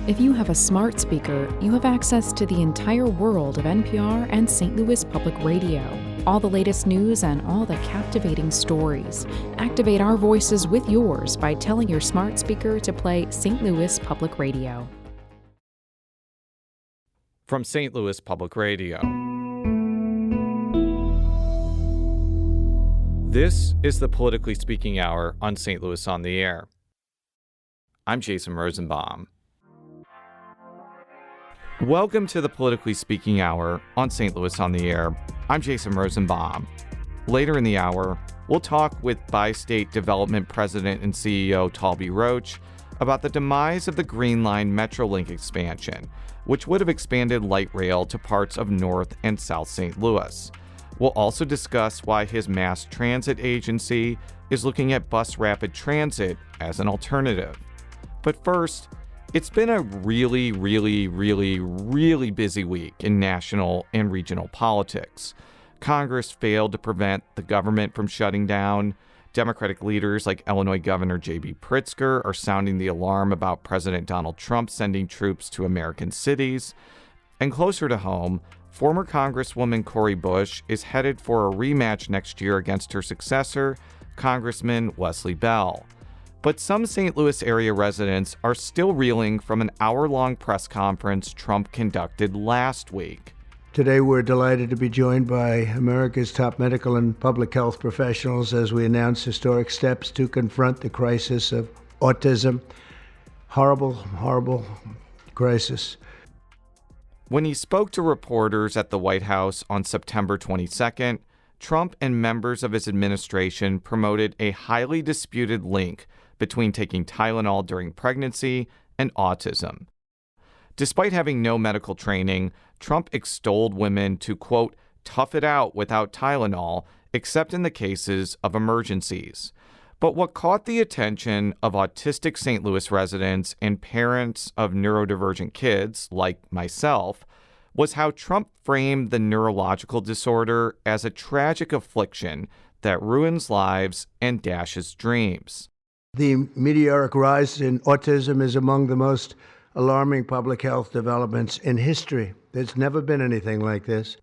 If you have a smart speaker, you have access to the entire world of NPR and St. Louis Public Radio. All the latest news and all the captivating stories. Activate our voices with yours by telling your smart speaker to play St. Louis Public Radio. From St. Louis Public Radio. This is the Politically Speaking Hour on St. Louis on the Air. I'm Jason Rosenbaum. Welcome to the Politically Speaking Hour on St. Louis on the Air. I'm Jason Rosenbaum. Later in the hour, we'll talk with BiState Development President and CEO Taulby Roach about the demise of the Green Line MetroLink expansion, which would have expanded light rail to parts of North and South St. Louis. We'll also discuss why his mass transit agency is looking at bus rapid transit as an alternative. But first, it's been a really busy week in national and regional politics. Congress failed to prevent the government from shutting down. Democratic leaders like Illinois Governor J.B. Pritzker are sounding the alarm about President Donald Trump sending troops to American cities. And closer to home, former Congresswoman Cori Bush is headed for a rematch next year against her successor, Congressman Wesley Bell. But some St. Louis area residents are still reeling from an hour-long press conference Trump conducted last week. Today, we're delighted to be joined by America's top medical and public health professionals as we announce historic steps to confront the crisis of autism. Horrible crisis. When he spoke to reporters at the White House on September 22nd, Trump and members of his administration promoted a highly disputed link between taking Tylenol during pregnancy and autism. Despite having no medical training, Trump extolled women to, quote, tough it out without Tylenol, except in the cases of emergencies. But what caught the attention of autistic St. Louis residents and parents of neurodivergent kids, like myself, was how Trump framed the neurological disorder as a tragic affliction that ruins lives and dashes dreams. The meteoric rise in autism is among the most alarming public health developments in history. There's never been anything like this.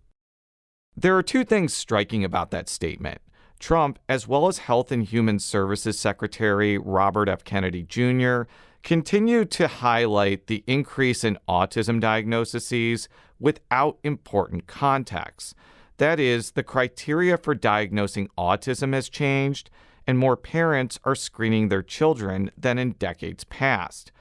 There are two things striking about that statement. Trump, as well as Health and Human Services Secretary Robert F. Kennedy Jr., continued to highlight the increase in autism diagnoses without important context. That is, the criteria for diagnosing autism has changed, and more parents are screening their children than in decades past.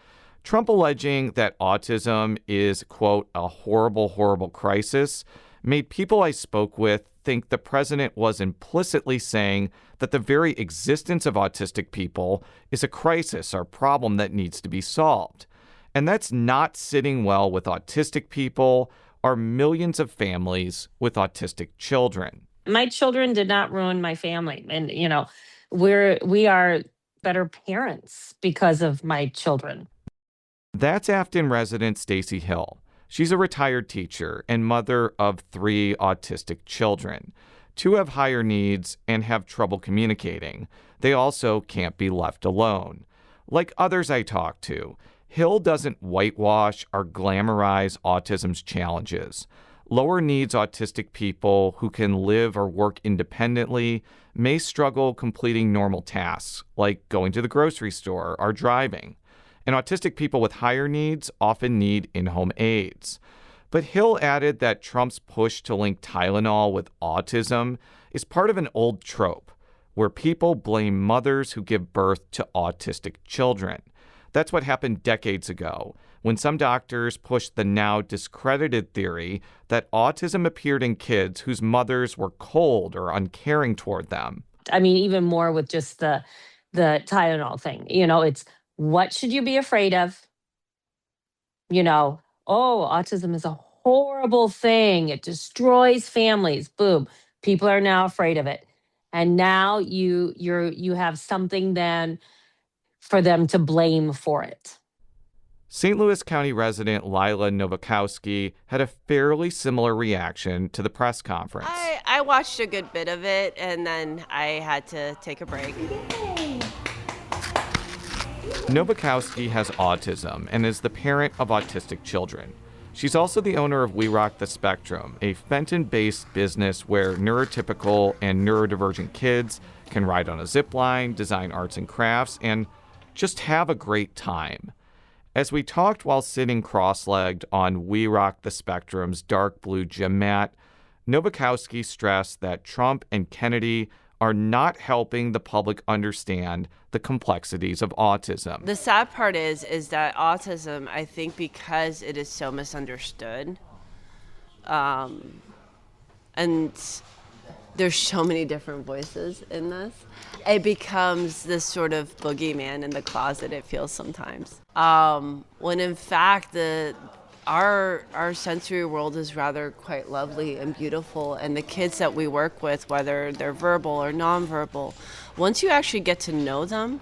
Trump alleging that autism is, quote, a horrible crisis made people I spoke with think the president was implicitly saying that the very existence of autistic people is a crisis or problem that needs to be solved. And that's not sitting well with autistic people or millions of families with autistic children. My children did not ruin my family. And, we are better parents because of my children. That's Afton resident Stacy Hill. She's a retired teacher and mother of 3 autistic children. 2 have higher needs and have trouble communicating. They also can't be left alone. Like others I talk to, Hill doesn't whitewash or glamorize autism's challenges. Lower needs autistic people who can live or work independently may struggle completing normal tasks, like going to the grocery store or driving. And autistic people with higher needs often need in-home aids. But Hill added that Trump's push to link Tylenol with autism is part of an old trope, where people blame mothers who give birth to autistic children. That's what happened decades ago, when some doctors pushed the now discredited theory that autism appeared in kids whose mothers were cold or uncaring toward them. I mean, even more with just the Tylenol thing. It's what should you be afraid of? Autism is a horrible thing. It destroys families. Boom. People are now afraid of it. And now you have something then for them to blame for it. St. Louis County resident Lila Novakowski had a fairly similar reaction to the press conference. I watched a good bit of it, and then I had to take a break. Nowakowski has autism and is the parent of autistic children. She's also the owner of We Rock the Spectrum, a Fenton-based business where neurotypical and neurodivergent kids can ride on a zip line, design arts and crafts, and just have a great time. As we talked while sitting cross-legged on We Rock the Spectrum's dark blue gym mat, Nowakowski stressed that Trump and Kennedy are not helping the public understand the complexities of autism. The sad part is that autism, I think because it is so misunderstood, and there's so many different voices in this, it becomes this sort of boogeyman in the closet, it feels sometimes. When in fact, our sensory world is rather quite lovely and beautiful, and the kids that we work with, whether they're verbal or nonverbal, once you actually get to know them,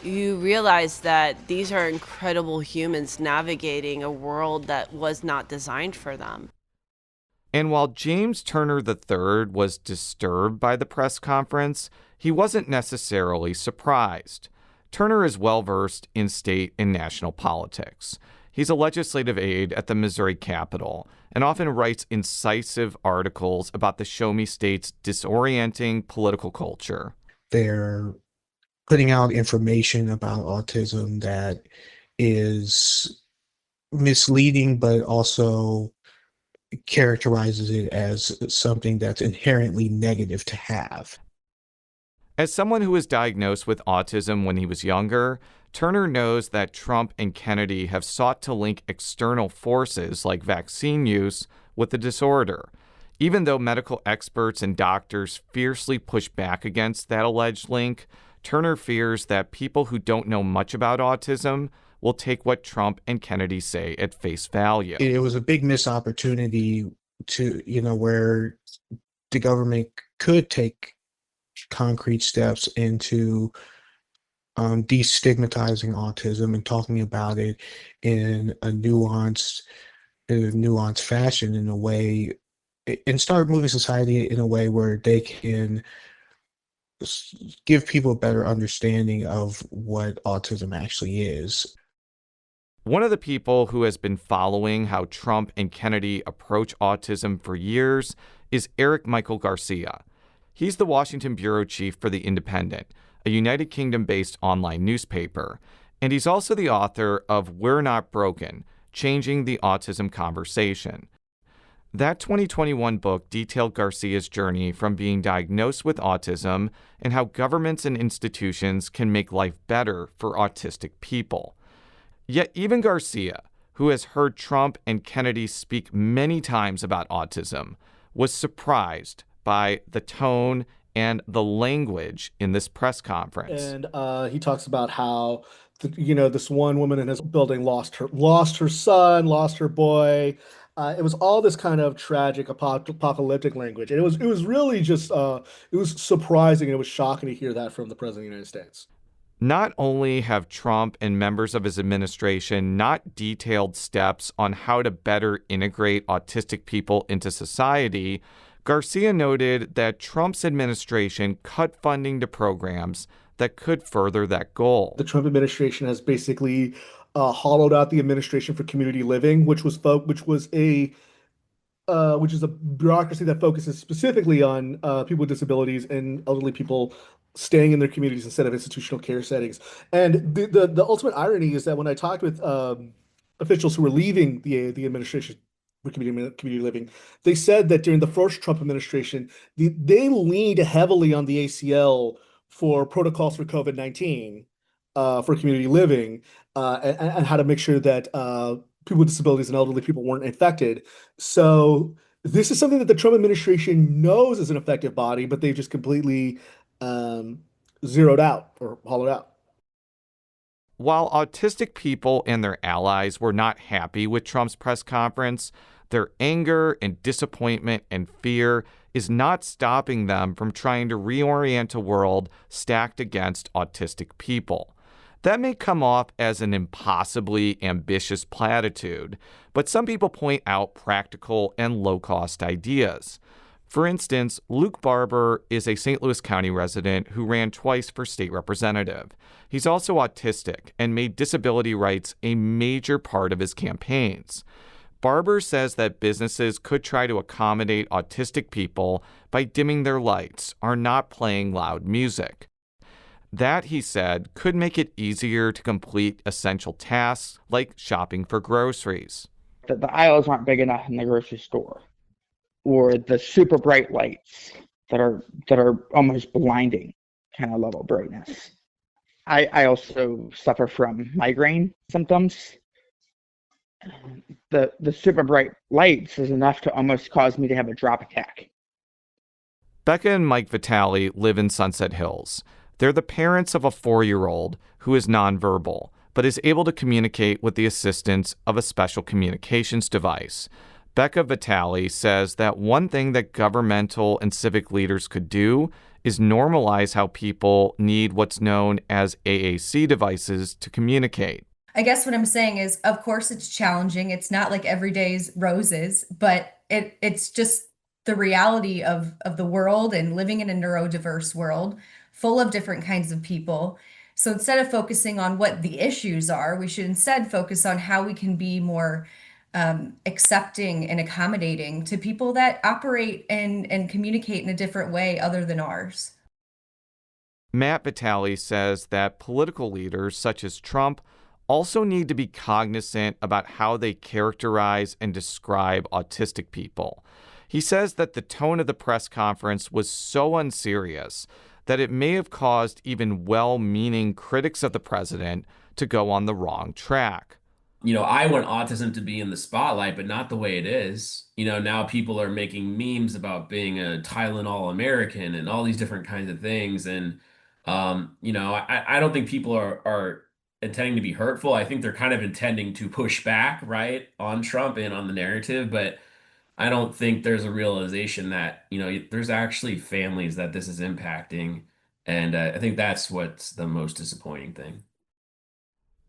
you realize that these are incredible humans navigating a world that was not designed for them. And while James Turner III was disturbed by the press conference, he wasn't necessarily surprised. Turner is well-versed in state and national politics. He's a legislative aide at the Missouri Capitol and often writes incisive articles about the Show Me State's disorienting political culture. They're putting out information about autism that is misleading, but also characterizes it as something that's inherently negative to have. As someone who was diagnosed with autism when he was younger, Turner knows that Trump and Kennedy have sought to link external forces like vaccine use with the disorder. Even though medical experts and doctors fiercely push back against that alleged link, Turner fears that people who don't know much about autism will take what Trump and Kennedy say at face value. It was a big missed opportunity to, where the government could take concrete steps into destigmatizing autism and talking about it in a nuanced fashion, in a way, and start moving society in a way where they can give people a better understanding of what autism actually is. One of the people who has been following how Trump and Kennedy approach autism for years is Eric Michael Garcia. He's the Washington bureau chief for The Independent, a United Kingdom-based online newspaper, and he's also the author of We're Not Broken, Changing the Autism Conversation. That 2021 book detailed Garcia's journey from being diagnosed with autism and how governments and institutions can make life better for autistic people. Yet even Garcia, who has heard Trump and Kennedy speak many times about autism, was surprised by the tone and the language in this press conference. And he talks about how, this one woman in his building lost her son, lost her boy. It was all this kind of tragic apocalyptic language. And it was really just, it was surprising and it was shocking to hear that from the President of the United States. Not only have Trump and members of his administration not detailed steps on how to better integrate autistic people into society, Garcia noted that Trump's administration cut funding to programs that could further that goal. The Trump administration has basically hollowed out the Administration for Community Living, which is a bureaucracy that focuses specifically on people with disabilities and elderly people staying in their communities instead of institutional care settings. And the ultimate irony is that when I talked with officials who were leaving the administration for community living, they said that during the first Trump administration, they leaned heavily on the ACL for protocols for COVID-19 for community living and how to make sure that people with disabilities and elderly people weren't infected. So this is something that the Trump administration knows is an effective body, but they've just completely zeroed out or hollowed out. While autistic people and their allies were not happy with Trump's press conference, their anger and disappointment and fear is not stopping them from trying to reorient a world stacked against autistic people. That may come off as an impossibly ambitious platitude, but some people point out practical and low-cost ideas. For instance, Luke Barber is a St. Louis County resident who ran twice for state representative. He's also autistic and made disability rights a major part of his campaigns. Barber says that businesses could try to accommodate autistic people by dimming their lights or not playing loud music. That, he said, could make it easier to complete essential tasks like shopping for groceries. The aisles aren't big enough in the grocery store, or the super bright lights that are almost blinding kind of level brightness. I also suffer from migraine symptoms. The super bright lights is enough to almost cause me to have a drop attack. Becca and Mike Vitale live in Sunset Hills. They're the parents of a 4-year-old who is nonverbal, but is able to communicate with the assistance of a special communications device. Becca Vitale says that one thing that governmental and civic leaders could do is normalize how people need what's known as AAC devices to communicate. I guess what I'm saying is, of course, it's challenging. It's not like every day's roses, but it's just the reality of the world and living in a neurodiverse world full of different kinds of people. So instead of focusing on what the issues are, we should instead focus on how we can be more accepting and accommodating to people that operate and communicate in a different way other than ours. Matt Vitale says that political leaders such as Trump also need to be cognizant about how they characterize and describe autistic people. He says that the tone of the press conference was so unserious that it may have caused even well-meaning critics of the president to go on the wrong track. I want autism to be in the spotlight, but not the way it is. Now people are making memes about being a Tylenol American and all these different kinds of things. And, I don't think people are intending to be hurtful. I think they're kind of intending to push back, right, on Trump and on the narrative. But I don't think there's a realization that, there's actually families that this is impacting. And I think that's what's the most disappointing thing.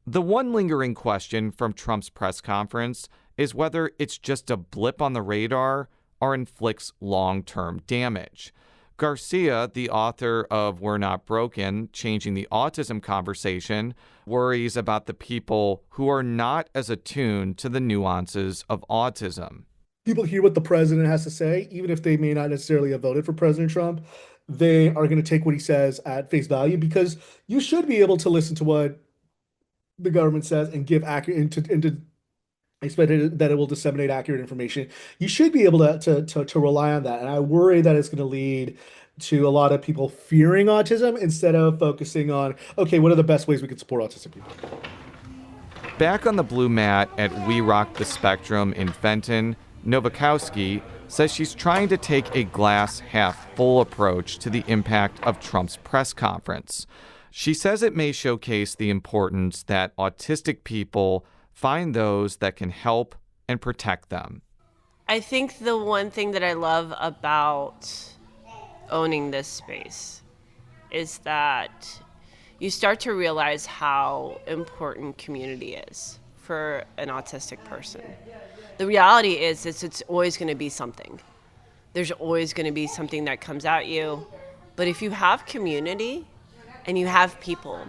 The one lingering question from Trump's press conference is whether it's just a blip on the radar or inflicts long-term damage. Garcia, the author of We're Not Broken, Changing the Autism Conversation, worries about the people who are not as attuned to the nuances of autism. People hear what the president has to say, even if they may not necessarily have voted for President Trump. They are going to take what he says at face value, because you should be able to listen to what the government says and give accurate and expect that it will disseminate accurate information. You should be able to rely on that. And I worry that it's going to lead to a lot of people fearing autism instead of focusing on, okay, what are the best ways we can support autistic people? Back on the blue mat at We Rock the Spectrum in Fenton, Nowakowski says she's trying to take a glass half full approach to the impact of Trump's press conference. She says it may showcase the importance that autistic people find those that can help and protect them. I think the one thing that I love about owning this space is that you start to realize how important community is for an autistic person. The reality is it's always going to be something. There's always going to be something that comes at you. But if you have community and you have people,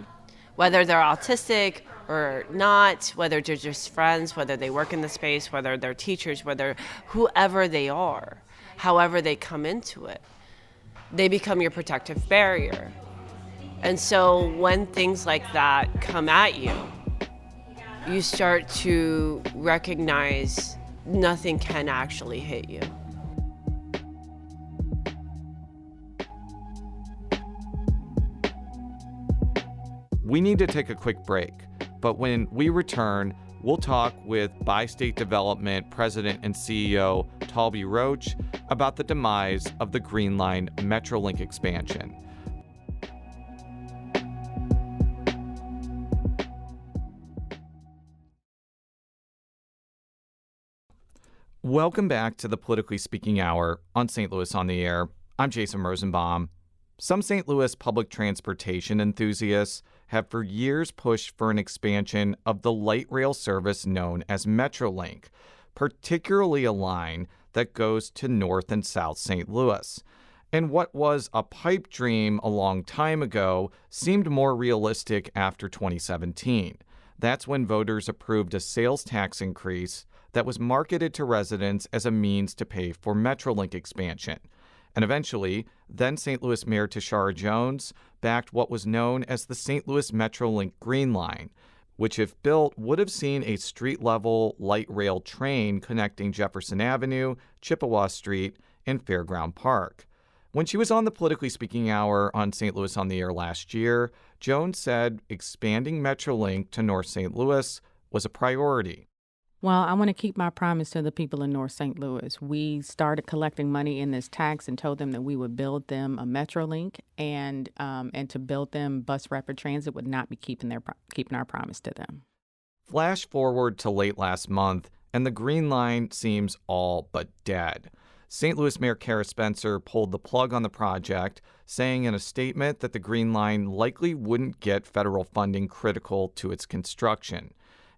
whether they're autistic or not, whether they're just friends, whether they work in the space, whether they're teachers, whether whoever they are, however they come into it, they become your protective barrier. And so when things like that come at you, you start to recognize nothing can actually hit you. We need to take a quick break, but when we return, we'll talk with BiState Development President and CEO Taulby Roach about the demise of the Green Line MetroLink expansion. Welcome back to the Politically Speaking Hour on St. Louis on the Air. I'm Jason Rosenbaum. Some St. Louis public transportation enthusiasts have for years pushed for an expansion of the light rail service known as MetroLink, particularly a line that goes to North and South St. Louis. And what was a pipe dream a long time ago seemed more realistic after 2017. That's when voters approved a sales tax increase that was marketed to residents as a means to pay for MetroLink expansion. And eventually, then St. Louis Mayor Tishaura Jones backed what was known as the St. Louis MetroLink Green Line, which, if built, would have seen a street-level light rail train connecting Jefferson Avenue, Chippewa Street, and Fairground Park. When she was on the Politically Speaking Hour on St. Louis on the Air last year, Jones said expanding MetroLink to North St. Louis was a priority. Well, I want to keep my promise to the people in North St. Louis. We started collecting money in this tax and told them that we would build them a MetroLink, and to build them bus rapid transit would not be keeping our promise to them. Flash forward to late last month, and the Green Line seems all but dead. St. Louis Mayor Kara Spencer pulled the plug on the project, saying in a statement that the Green Line likely wouldn't get federal funding critical to its construction.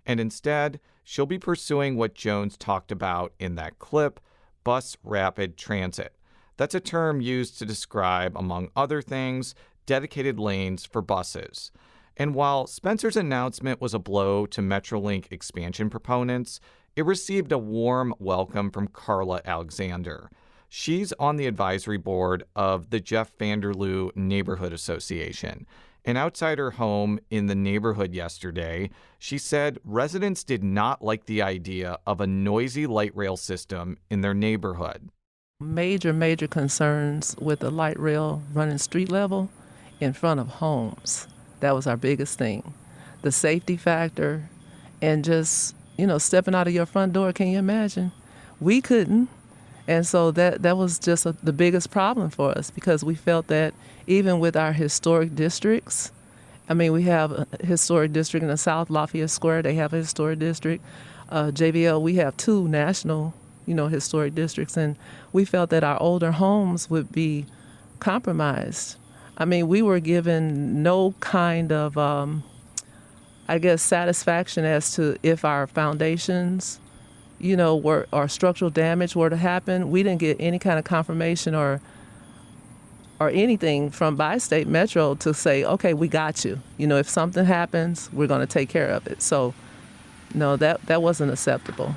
And instead, she'll be pursuing what Jones talked about in that clip, bus rapid transit. That's a term used to describe, among other things, dedicated lanes for buses. And while Spencer's announcement was a blow to MetroLink expansion proponents, it received a warm welcome from Carla Alexander. She's on the advisory board of the Jeff Vanderloo Neighborhood Association. And outside her home in the neighborhood yesterday, she said residents did not like the idea of a noisy light rail system in their neighborhood. Major concerns with the light rail running street level in front of homes. That was our biggest thing. The safety factor and just, stepping out of your front door, can you imagine? We couldn't. And so that was just the biggest problem for us, because we felt that even with our historic districts, we have a historic district in the South, Lafayette Square, they have a historic district. JBL, we have 2 national, historic districts, and we felt that our older homes would be compromised. We were given no kind of, satisfaction as to if our foundations, or structural damage were to happen. We didn't get any kind of confirmation or anything from BiState Metro to say, okay, we got you. If something happens, we're going to take care of it. So, no, that wasn't acceptable,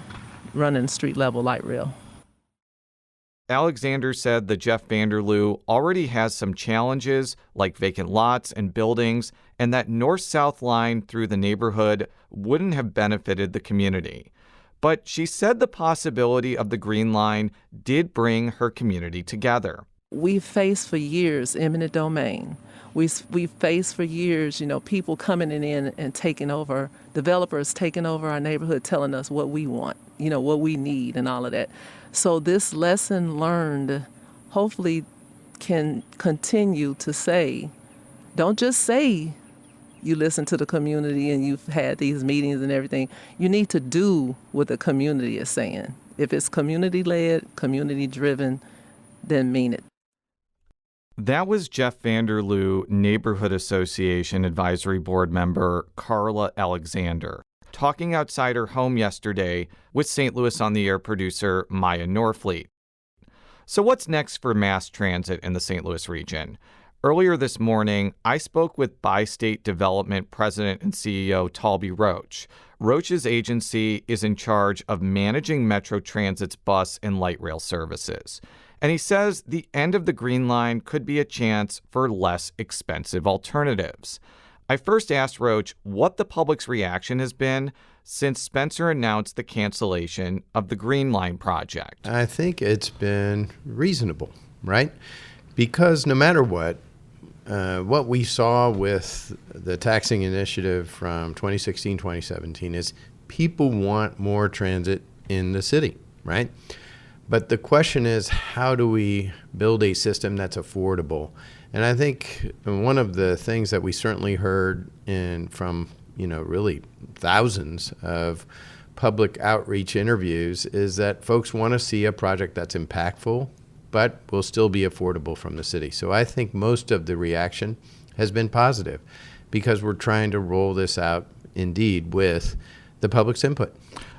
running street level light rail. Alexander said the Jeff Vanderloo already has some challenges like vacant lots and buildings, and that north-south line through the neighborhood wouldn't have benefited the community. But she said the possibility of the Green Line did bring her community together. We faced for years eminent domain. We faced for years, people coming in and taking over, developers taking over our neighborhood, telling us what we want, what we need and all of that. So this lesson learned hopefully can continue to say, don't just say you listen to the community and you've had these meetings and everything. You need to do what the community is saying. If it's community-led, community-driven, then mean it. That was Jeff Vanderloo Neighborhood Association Advisory Board member Carla Alexander, talking outside her home yesterday with St. Louis on the Air producer Maya Norfleet. So what's next for mass transit in the St. Louis region? Earlier this morning, I spoke with BiState Development President and CEO Taulby Roach. Roach's agency is in charge of managing Metro Transit's bus and light rail services. And he says the end of the Green Line could be a chance for less expensive alternatives. I first asked Roach what the public's reaction has been since Spencer announced the cancellation of the Green Line project. I think it's been reasonable, right? Because no matter what we saw with the taxing initiative from 2016, 2017 is people want more transit in the city, right? But the question is, how do we build a system that's affordable? And I think one of the things that we certainly heard from really thousands of public outreach interviews is that folks want to see a project that's impactful, but will still be affordable from the city. So I think most of the reaction has been positive because we're trying to roll this out indeed with the public's input.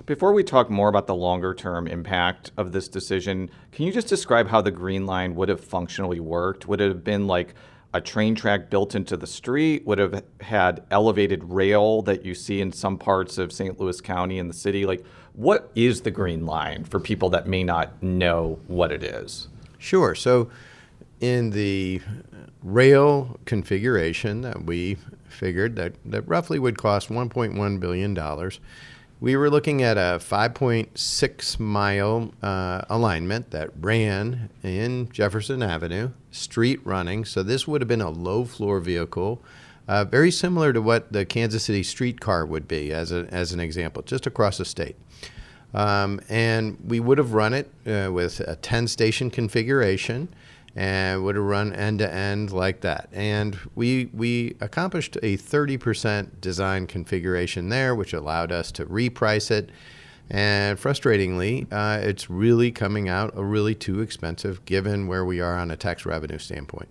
Before we talk more about the longer term impact of this decision, can you just describe how the Green Line would have functionally worked? Would it have been like a train track built into the street? Would it have had elevated rail that you see in some parts of St. Louis County and the city? Like, what is the Green Line for people that may not know what it is? Sure. So in the rail configuration that we figured that roughly would cost $1.1 billion, we were looking at a 5.6 mile alignment that ran in Jefferson Avenue, street running. So this would have been a low floor vehicle, very similar to what the Kansas City streetcar would be as an example, just across the state. And we would have run it with a 10 station configuration, and would have run end to end like that. And we accomplished a 30% design configuration there, which allowed us to reprice it. And frustratingly, it's really coming out a really too expensive given where we are on a tax revenue standpoint.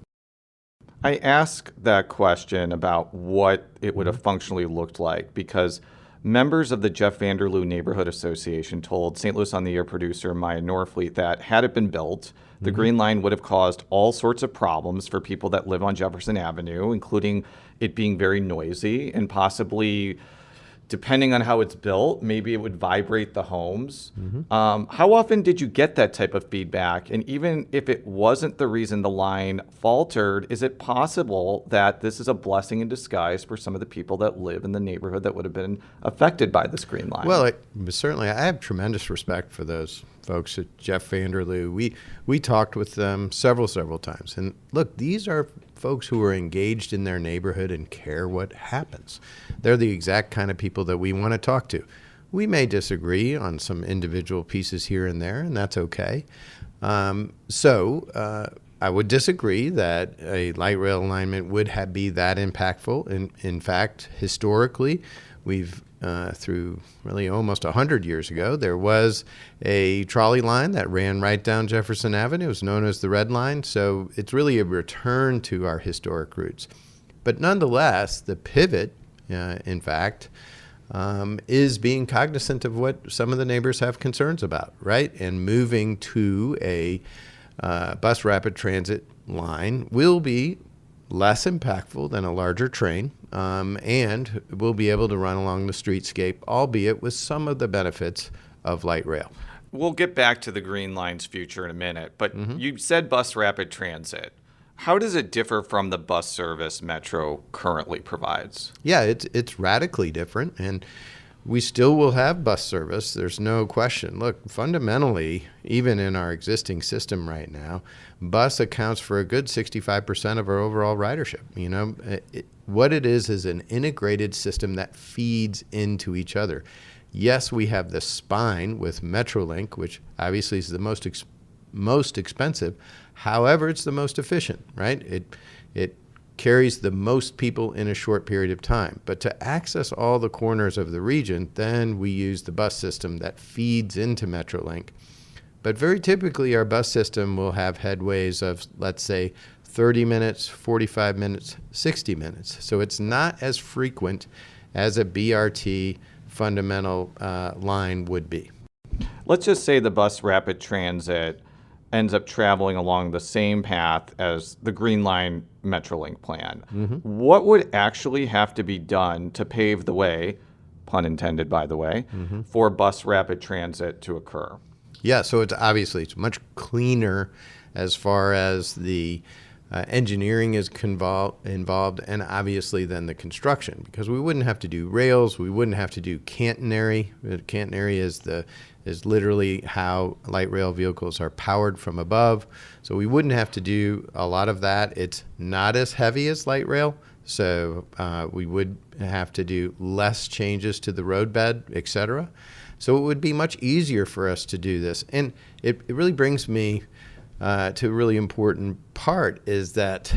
I ask that question about what it would have functionally looked like because members of the Jeff Vanderloo Neighborhood Association told St. Louis on the Air producer Maya Norfleet that had it been built, the Green Line would have caused all sorts of problems for people that live on Jefferson Avenue, including it being very noisy and possibly, depending on how it's built, maybe it would vibrate the homes. How often did you get that type of feedback? And even if it wasn't the reason the line faltered, is it possible that this is a blessing in disguise for some of the people that live in the neighborhood that would have been affected by this Green Line? Well, certainly, I have tremendous respect for those folks at Jeff Vanderloo. We talked with them several times. And look, these are folks who are engaged in their neighborhood and care what happens. They're the exact kind of people that we want to talk to. We may disagree on some individual pieces here and there, and that's okay. I would disagree that a light rail alignment would be that impactful. In fact, historically, we've through really almost 100 years ago, there was a trolley line that ran right down Jefferson Avenue. It was known as the Red Line. So it's really a return to our historic roots. But nonetheless, the pivot, in fact, is being cognizant of what some of the neighbors have concerns about, right? And moving to a bus rapid transit line will be less impactful than a larger train, and we'll be able to run along the streetscape, albeit with some of the benefits of light rail. We'll get back to the Green Line's future in a minute, but you said bus rapid transit. How does it differ from the bus service Metro currently provides? Yeah, it's radically different, and we still will have bus service. There's no question. Look, fundamentally, even in our existing system right now, bus accounts for a good 65% of our overall ridership. You know, what it is an integrated system that feeds into each other. Yes, we have the spine with MetroLink, which obviously is the most expensive. However, it's the most efficient, right? It carries the most people in a short period of time. But to access all the corners of the region, then we use the bus system that feeds into MetroLink. But very typically, our bus system will have headways of, let's say, 30 minutes, 45 minutes, 60 minutes. So it's not as frequent as a BRT fundamental line would be. Let's just say the bus rapid transit ends up traveling along the same path as the Green Line MetroLink plan. What would actually have to be done to pave the way, pun intended, by the way, for bus rapid transit to occur? Yeah, so it's much cleaner as far as the engineering is involved, and obviously then the construction, because we wouldn't have to do rails, we wouldn't have to do catenary. Catenary is literally how light rail vehicles are powered from above. So we wouldn't have to do a lot of that. It's not as heavy as light rail, so we would have to do less changes to the roadbed, et cetera. So it would be much easier for us to do this. And it really brings me to a really important part, is that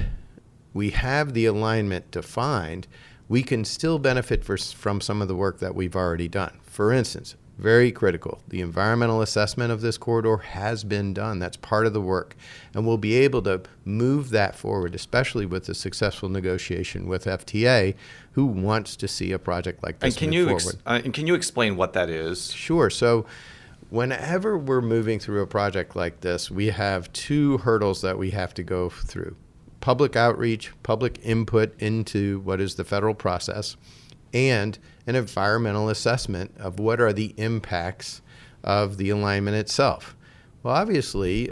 we have the alignment defined. We can still benefit from some of the work that we've already done. For instance, very critical. The environmental assessment of this corridor has been done. That's part of the work. And we'll be able to move that forward, especially with the successful negotiation with FTA, who wants to see a project like this move forward. And can you explain what that is? Sure. So whenever we're moving through a project like this, we have two hurdles that we have to go through. Public outreach, public input into what is the federal process, and an environmental assessment of what are the impacts of the alignment itself. Well, obviously,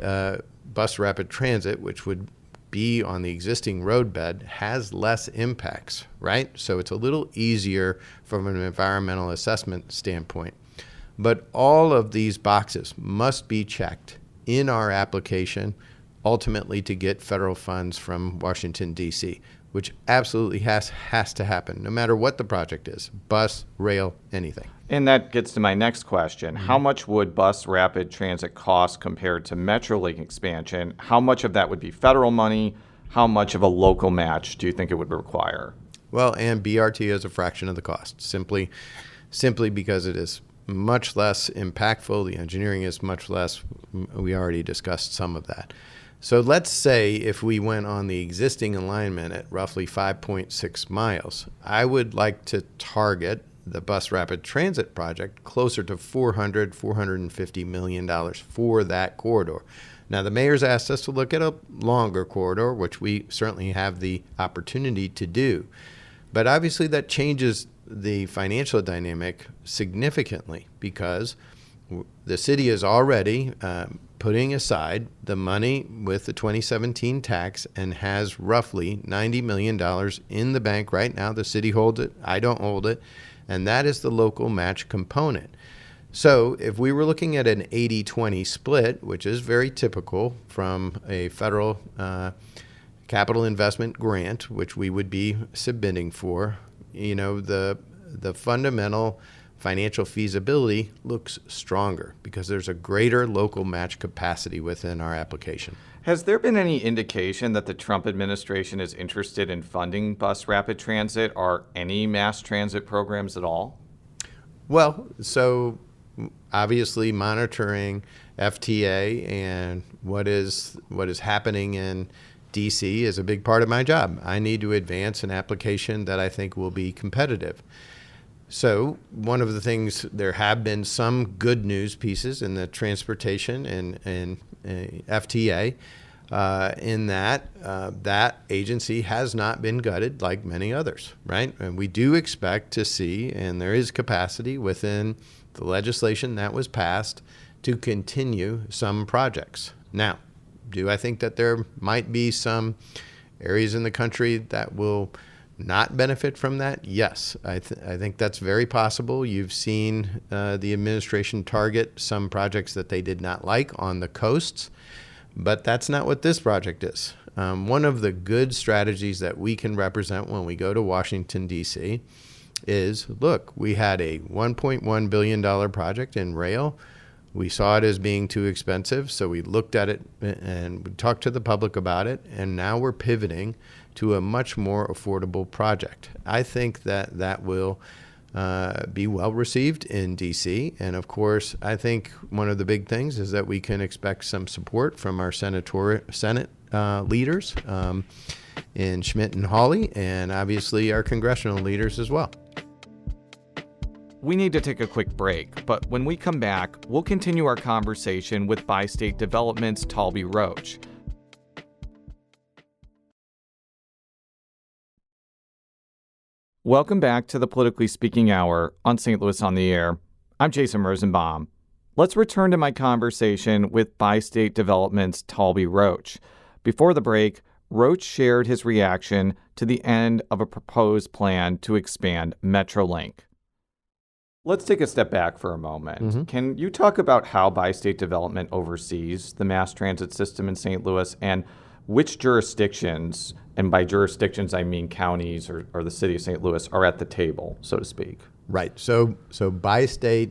bus rapid transit, which would be on the existing roadbed, has less impacts, right? So it's a little easier from an environmental assessment standpoint. But all of these boxes must be checked in our application, ultimately to get federal funds from Washington, D.C., which absolutely has to happen, no matter what the project is, bus, rail, anything. And that gets to my next question. How much would bus rapid transit cost compared to MetroLink expansion? How much of that would be federal money? How much of a local match do you think it would require? Well, and BRT is a fraction of the cost, simply because it is much less impactful. The engineering is much less. We already discussed some of that. So let's say if we went on the existing alignment at roughly 5.6 miles, I would like to target the bus rapid transit project closer to $450 million for that corridor. Now, the mayor's asked us to look at a longer corridor, which we certainly have the opportunity to do. But obviously that changes the financial dynamic significantly because the city is already putting aside the money with the 2017 tax and has roughly $90 million in the bank right now. The city holds it. I don't hold it. And that is the local match component. So if we were looking at an 80-20 split, which is very typical from a federal capital investment grant, which we would be submitting for, the fundamental financial feasibility looks stronger because there's a greater local match capacity within our application. Has there been any indication that the Trump administration is interested in funding bus rapid transit or any mass transit programs at all? Well, so obviously monitoring FTA and what is happening in DC is a big part of my job. I need to advance an application that I think will be competitive. So one of the things, there have been some good news pieces in the transportation and FTA in that agency has not been gutted like many others, right? And we do expect to see, and there is capacity within the legislation that was passed to continue some projects. Now, do I think that there might be some areas in the country that will not benefit from that? Yes, I think that's very possible. You've seen the administration target some projects that they did not like on the coasts, but that's not what this project is. One of the good strategies that we can represent when we go to Washington, D.C. is, look, we had a $1.1 billion project in rail. We saw it as being too expensive, so we looked at it and we talked to the public about it, and now we're pivoting to a much more affordable project. I think that will be well received in DC. And of course, I think one of the big things is that we can expect some support from our Senate leaders in Schmidt and Hawley, and obviously our congressional leaders as well. We need to take a quick break, but when we come back, we'll continue our conversation with BiState Development's Taulby Roach. Welcome back to the Politically Speaking Hour on St. Louis on the Air. I'm Jason Rosenbaum. Let's return to my conversation with BiState Development's Taulby Roach. Before the break, Roach shared his reaction to the end of a proposed plan to expand MetroLink. Let's take a step back for a moment. Mm-hmm. Can you talk about how BiState Development oversees the mass transit system in St. Louis and which jurisdictions, and by jurisdictions I mean counties or the city of St. Louis, are at the table, so to speak? Right. So BiState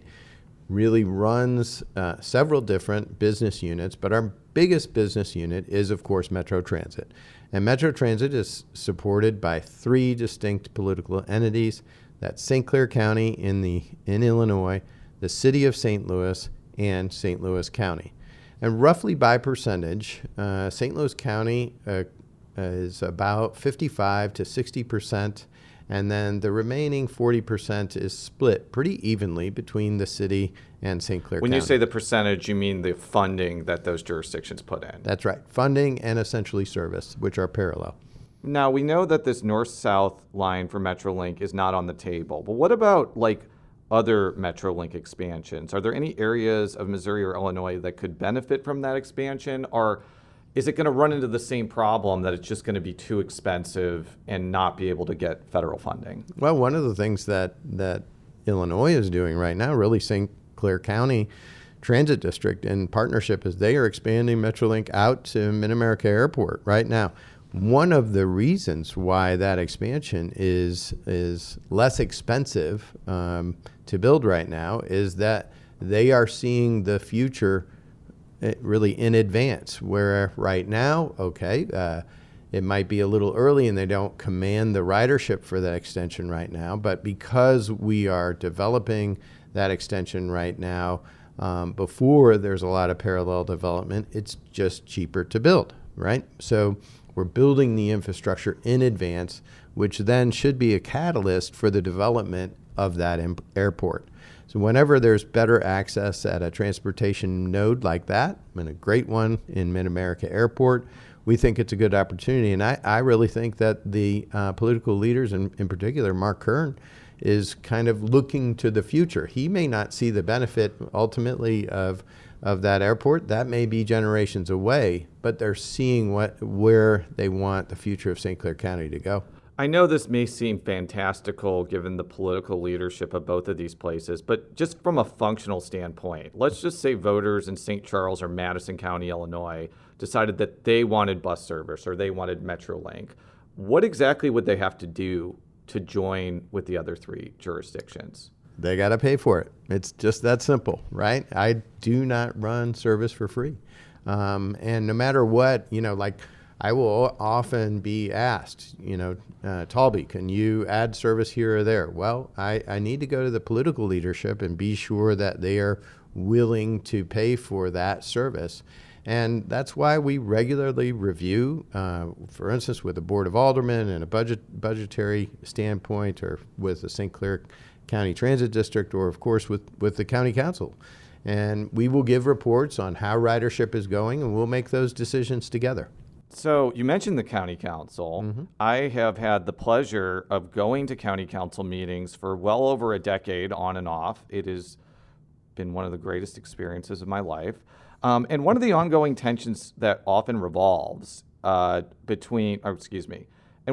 really runs several different business units, but our biggest business unit is, of course, Metro Transit. And Metro Transit is supported by three distinct political entities. That's St. Clair County in Illinois, the city of St. Louis, and St. Louis County. And roughly by percentage, St. Louis County is about 55 to 60%, and then the remaining 40% is split pretty evenly between the city and St. Clair When County. you say the percentage, you mean the funding that those jurisdictions put in? That's right. Funding and essentially service, which are parallel. Now, we know that this north-south line for MetroLink is not on the table, but what about other MetroLink expansions? Are there any areas of Missouri or Illinois that could benefit from that expansion, or is it going to run into the same problem that it's just going to be too expensive and not be able to get federal funding? Well, one of the things that Illinois is doing right now, really St. Clair County Transit District in partnership, is they are expanding MetroLink out to Mid-America Airport right now. One of the reasons why that expansion is less expensive to build right now is that they are seeing the future really in advance, where right now, it might be a little early and they don't command the ridership for that extension right now, but because we are developing that extension right now, before there's a lot of parallel development, it's just cheaper to build, right? So we're building the infrastructure in advance, which then should be a catalyst for the development of that airport. So whenever there's better access at a transportation node like that, and a great one in Mid-America Airport, we think it's a good opportunity. And I really think that the political leaders, in particular Mark Kern, is kind of looking to the future. He may not see the benefit ultimately of that airport. That may be generations away, but they're seeing where they want the future of St. Clair County to go. I know this may seem fantastical given the political leadership of both of these places, but just from a functional standpoint, let's just say voters in St. Charles or Madison County, Illinois, decided that they wanted bus service or they wanted MetroLink. What exactly would they have to do to join with the other three jurisdictions? They got to pay for it. It's just that simple, right? I do not run service for free. And no matter what, I will often be asked, Taulby, can you add service here or there? Well, I need to go to the political leadership and be sure that they are willing to pay for that service. And that's why we regularly review, for instance, with the Board of Aldermen and a budgetary standpoint, or with the St. Clair County Transit District, or of course with the County Council. And we will give reports on how ridership is going, and we'll make those decisions together. So you mentioned the County Council. Mm-hmm. I have had the pleasure of going to County Council meetings for well over a decade on and off. It has been one of the greatest experiences of my life. And one of the ongoing tensions that often revolves and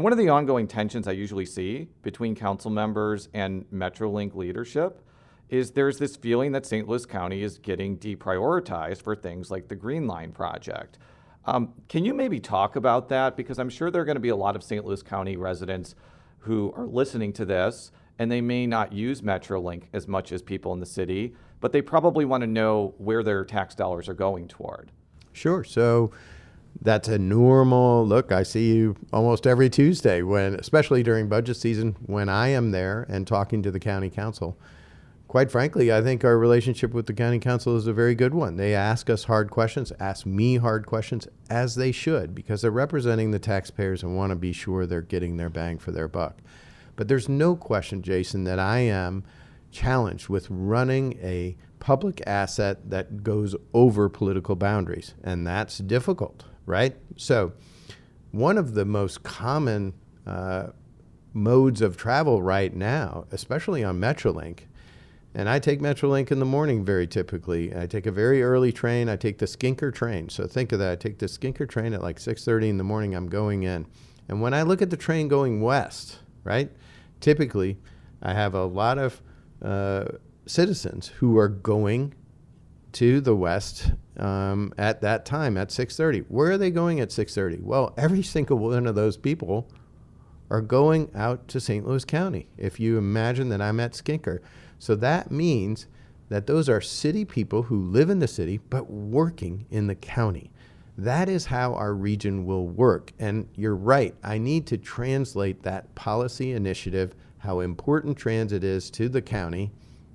one of the ongoing tensions I usually see between council members and MetroLink leadership is there's this feeling that St. Louis County is getting deprioritized for things like the Green Line project. Can you maybe talk about that? Because I'm sure there are going to be a lot of St. Louis County residents who are listening to this, and they may not use MetroLink as much as people in the city, but they probably want to know where their tax dollars are going toward. Sure. So that's a normal look. I see you almost every Tuesday, especially during budget season, when I am there and talking to the county council. Quite frankly, I think our relationship with the county council is a very good one. They ask us hard questions, ask me hard questions, as they should, because they're representing the taxpayers and want to be sure they're getting their bang for their buck. But there's no question, Jason, that I am challenged with running a public asset that goes over political boundaries, and that's difficult, right? So one of the most common modes of travel right now, especially on MetroLink, and I take MetroLink in the morning very typically. I take a very early train. I take the Skinker train. So think of that. I take the Skinker train at like 6:30 in the morning. I'm going in. And when I look at the train going west, right, typically I have a lot of citizens who are going to the west at that time, at 6:30. Where are they going at 6:30? Well, every single one of those people are going out to St. Louis County, if you imagine that I'm at Skinker. So that means that those are city people who live in the city but working in the county. That is how our region will work. And you're right, I need to translate that policy initiative, how important transit is to the county,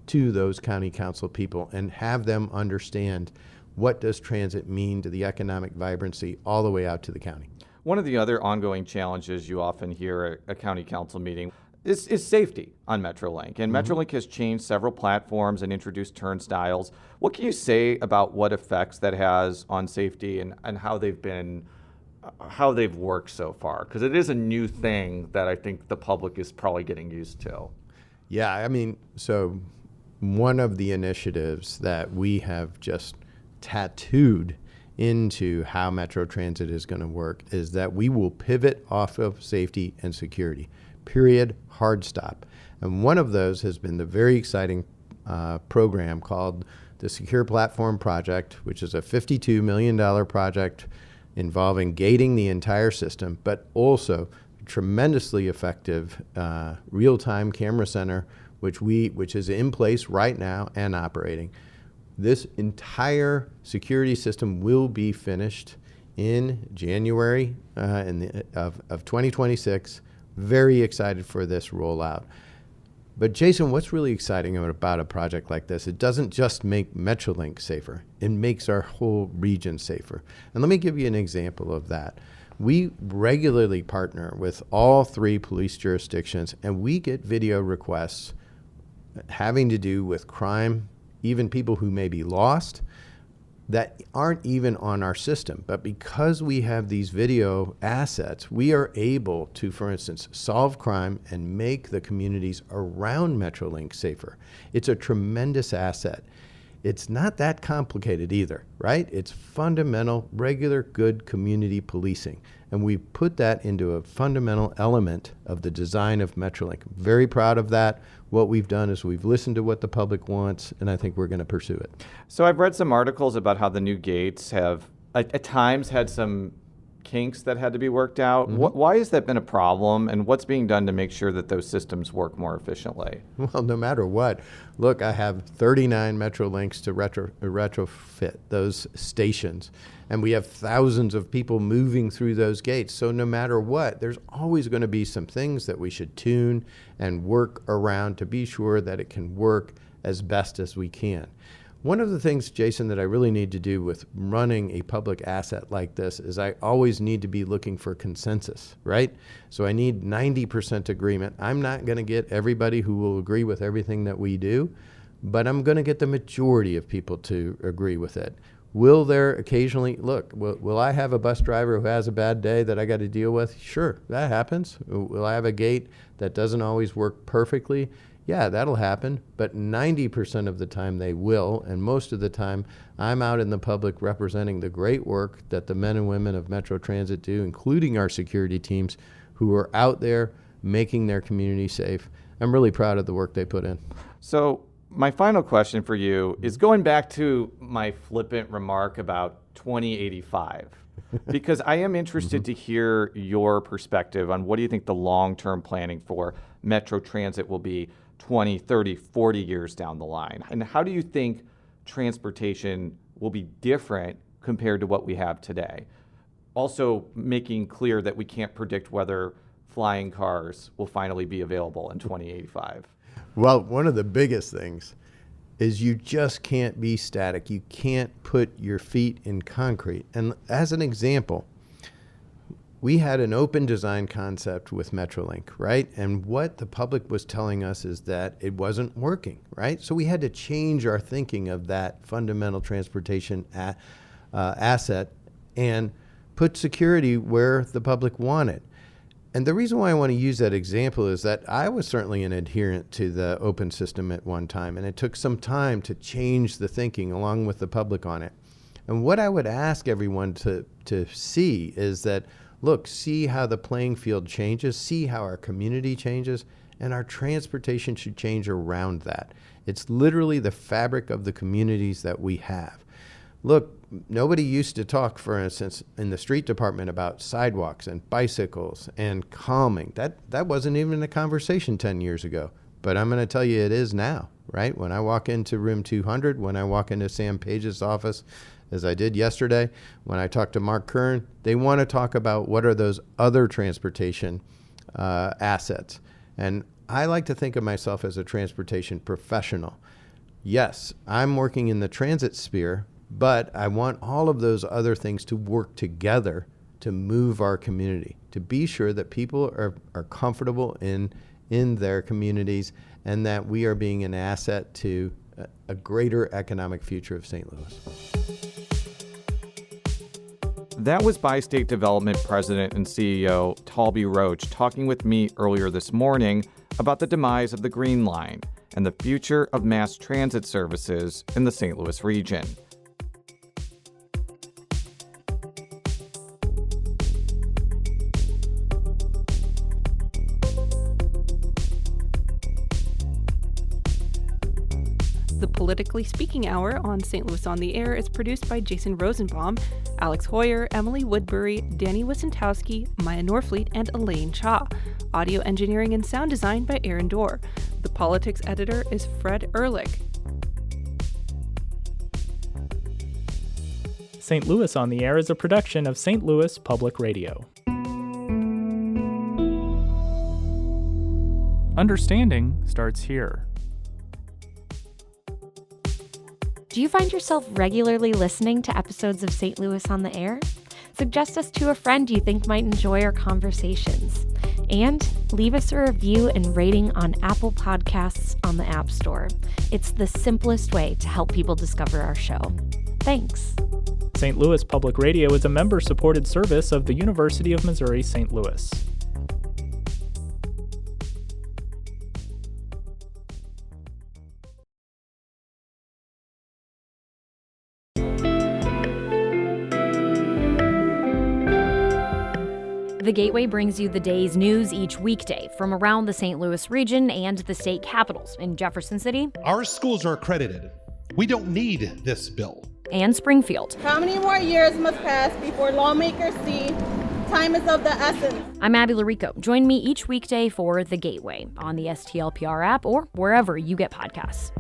to those county council people and have them understand what does transit mean to the economic vibrancy all the way out to the county. One of the other ongoing challenges you often hear at a county council meeting is safety on MetroLink. And MetroLink has changed several platforms and introduced turnstiles. What can you say about what effects that has on safety and how they've worked so far? Because it is a new thing that I think the public is probably getting used to. Yeah, I mean, so one of the initiatives that we have just tattooed into how Metro Transit is going to work is that we will pivot off of safety and security, period, hard stop. And one of those has been the very exciting program called the Secure Platform Project, which is a $52 million project involving gating the entire system, but also tremendously effective real-time camera center, which is in place right now and operating. This entire security system will be finished in January of 2026. Very excited for this rollout. But Jason, what's really exciting about a project like this, it doesn't just make MetroLink safer, it makes our whole region safer. And let me give you an example of that. We regularly partner with all 3 police jurisdictions, and we get video requests having to do with crime, even people who may be lost, that aren't even on our system. But because we have these video assets, we are able to, for instance, solve crime and make the communities around MetroLink safer. It's a tremendous asset. It's not that complicated either, right? It's fundamental, regular, good community policing. And we put that into a fundamental element of the design of MetroLink. Very proud of that. What we've done is we've listened to what the public wants, and I think we're going to pursue it. So I've read some articles about how the new gates have at times had some kinks that had to be worked out. Why has that been a problem, and what's being done to make sure that those systems work more efficiently? Well, no matter what, look, I have 39 MetroLinks to retrofit those stations, and we have thousands of people moving through those gates. So no matter what, there's always going to be some things that we should tune and work around to be sure that it can work as best as we can. One of the things, Jason, that I really need to do with running a public asset like this is I always need to be looking for consensus, right? So I need 90% agreement. I'm not going to get everybody who will agree with everything that we do, but I'm going to get the majority of people to agree with it. Will there occasionally, will I have a bus driver who has a bad day that I got to deal with? Sure, that happens. Will I have a gate that doesn't always work perfectly? Yeah, that'll happen, but 90% of the time they will, and most of the time I'm out in the public representing the great work that the men and women of Metro Transit do, including our security teams who are out there making their community safe. I'm really proud of the work they put in. So my final question for you is going back to my flippant remark about 2085, because I am interested to hear your perspective on what do you think the long-term planning for Metro Transit will be 20, 30, 40 years down the line? And how do you think transportation will be different compared to what we have today? Also making clear that we can't predict whether flying cars will finally be available in 2085. Well, one of the biggest things is you just can't be static. You can't put your feet in concrete. And as an example, we had an open design concept with MetroLink, right? And what the public was telling us is that it wasn't working, right? So we had to change our thinking of that fundamental transportation asset and put security where the public wanted. And the reason why I want to use that example is that I was certainly an adherent to the open system at one time, and it took some time to change the thinking along with the public on it. And what I would ask everyone to see is that, look, see how the playing field changes, see how our community changes, and our transportation should change around that. It's literally the fabric of the communities that we have. Look, nobody used to talk, for instance, in the street department about sidewalks and bicycles and calming. That wasn't even a conversation 10 years ago. But I'm going to tell you it is now, right? When I walk into room 200, when I walk into Sam Page's office, as I did yesterday, when I talked to Mark Kern, they want to talk about what are those other transportation assets. And I like to think of myself as a transportation professional. yes, I'm working in the transit sphere, but I want all of those other things to work together to move our community, to be sure that people are comfortable in their communities and that we are being an asset to a greater economic future of St. Louis. That was BiState Development President and CEO Taulby Roach talking with me earlier this morning about the demise of the Green Line and the future of mass transit services in the St. Louis region. The Politically Speaking Hour on St. Louis on the Air is produced by Jason Rosenbaum, Alex Hoyer, Emily Woodbury, Danny Wissentowski, Maya Norfleet, and Elaine Cha. Audio engineering and sound design by Aaron Dorr. The politics editor is Fred Ehrlich. St. Louis on the Air is a production of St. Louis Public Radio. Understanding starts here. Do you find yourself regularly listening to episodes of St. Louis on the Air? Suggest us to a friend you think might enjoy our conversations. And leave us a review and rating on Apple Podcasts on the App Store. It's the simplest way to help people discover our show. Thanks. St. Louis Public Radio is a member-supported service of the University of Missouri St. Louis. The Gateway brings you the day's news each weekday from around the St. Louis region and the state capitals in Jefferson City. Our schools are accredited. We don't need this bill. And Springfield. How many more years must pass before lawmakers see time is of the essence? I'm Abby Larico. Join me each weekday for The Gateway on the STLPR app or wherever you get podcasts.